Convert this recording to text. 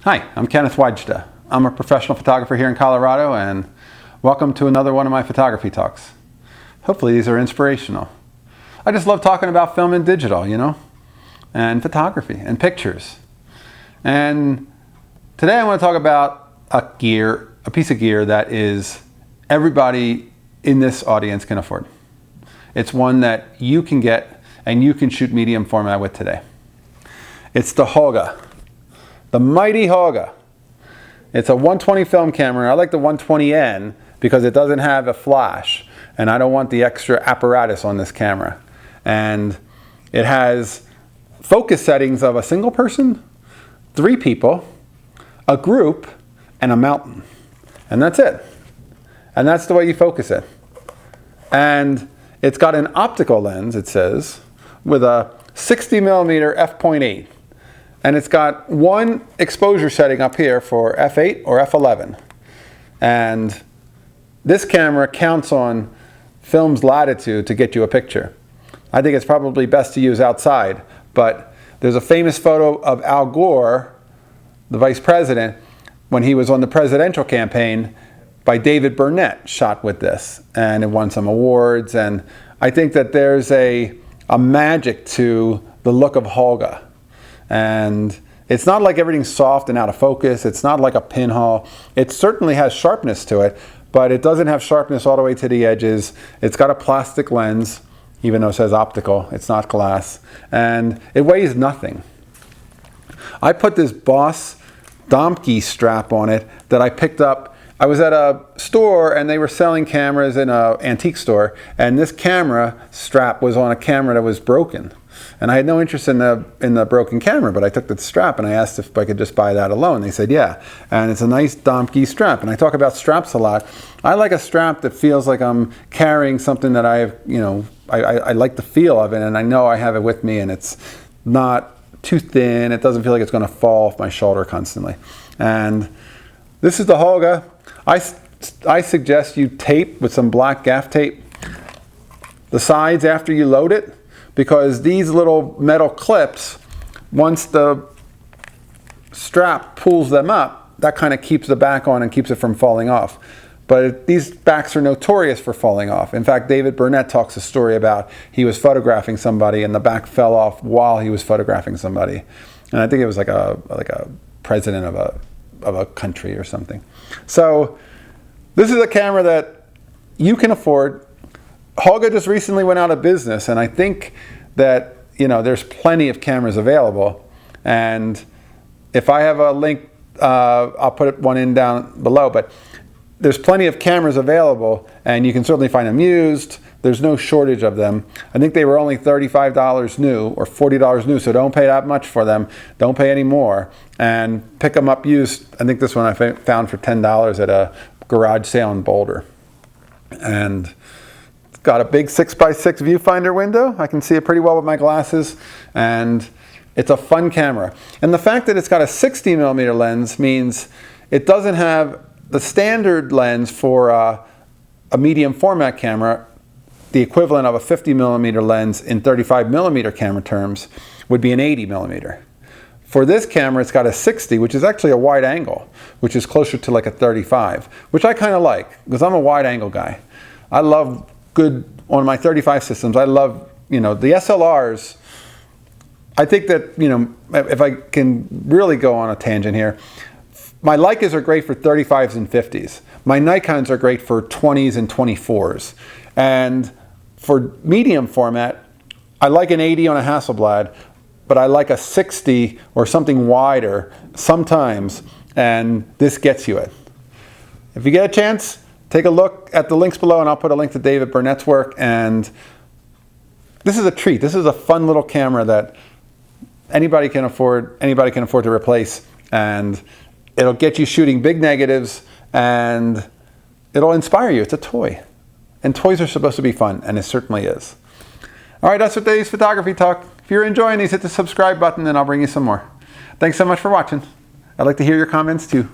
Hi, I'm Kenneth WAJDA. I'm a professional photographer here in Colorado, and welcome to another one of my photography talks. Hopefully these are inspirational. I just love talking about film and digital, and photography and pictures. And today I want to talk about a piece of gear that is everybody in this audience can afford. It's one that you can get and you can shoot medium format with today. It's the Holga. The mighty Holga. It's a 120 film camera. I like the 120N because it doesn't have a flash, and I don't want the extra apparatus on this camera. And it has focus settings of a single person, 3 people, a group, and a mountain. And that's it. And that's the way you focus it. And it's got an optical lens, it says, with a 60mm f.8. And it's got one exposure setting up here for f8 or f11. And this camera counts on film's latitude to get you a picture. I think it's probably best to use outside, but there's a famous photo of Al Gore, the vice president, when he was on the presidential campaign by David Burnett, shot with this. And it won some awards. And I think that there's a magic to the look of Holga. And it's not like everything's soft and out of focus. It's not like a pinhole. It certainly has sharpness to it, but it doesn't have sharpness all the way to the edges. It's got a plastic lens, even though it says optical. It's not glass. And it weighs nothing. I put this Boss donkey strap on it that I picked up. I was at a store and they were selling cameras in an antique store, and this camera strap was on a camera that was broken. And I had no interest in the broken camera, but I took the strap and I asked if I could just buy that alone. They said, yeah. And it's a nice donkey strap. And I talk about straps a lot. I like a strap that feels like I'm carrying something that I like the feel of it, and I know I have it with me, and it's not too thin. It doesn't feel like it's going to fall off my shoulder constantly. And this is the Holga. I suggest you tape with some black gaff tape the sides after you load it, because these little metal clips, once the strap pulls them up, that kind of keeps the back on and keeps it from falling off. But these backs are notorious for falling off. In fact, David Burnett talks a story about he was photographing somebody and the back fell off while he was photographing somebody. And I think it was like a president of a country or something. So this is a camera that you can afford. Holga just recently went out of business, and I think that there's plenty of cameras available. And if I have a link, I'll put one in down below. But there's plenty of cameras available, and you can certainly find them used. There's no shortage of them. I think they were only $35 new or $40 new, so don't pay that much for them. Don't pay any more, and pick them up used. I think this one I found for $10 at a garage sale in Boulder. And it's got a big 6x6 viewfinder window. I can see it pretty well with my glasses, and it's a fun camera. And the fact that it's got a 60mm lens means it doesn't have the standard lens for a medium format camera. The equivalent of a 50mm lens in 35mm camera terms would be an 80mm. For this camera, it's got a 60, which is actually a wide angle, which is closer to like a 35, which I kind of like, because I'm a wide angle guy. I love good, on my 35 systems, I love, the SLRs. I think that, if I can really go on a tangent here, my Leicas are great for 35s and 50s. My Nikons are great for 20s and 24s. And for medium format, I like an 80 on a Hasselblad, but I like a 60 or something wider sometimes, and this gets you it. If you get a chance, take a look at the links below, and I'll put a link to David Burnett's work. And this is a treat. This is a fun little camera that anybody can afford to replace, and it'll get you shooting big negatives, and it'll inspire you. It's a toy, and toys are supposed to be fun, and it certainly is. All right, that's today's photography talk. If you're enjoying these, hit the subscribe button and I'll bring you some more. Thanks so much for watching. I'd like to hear your comments too.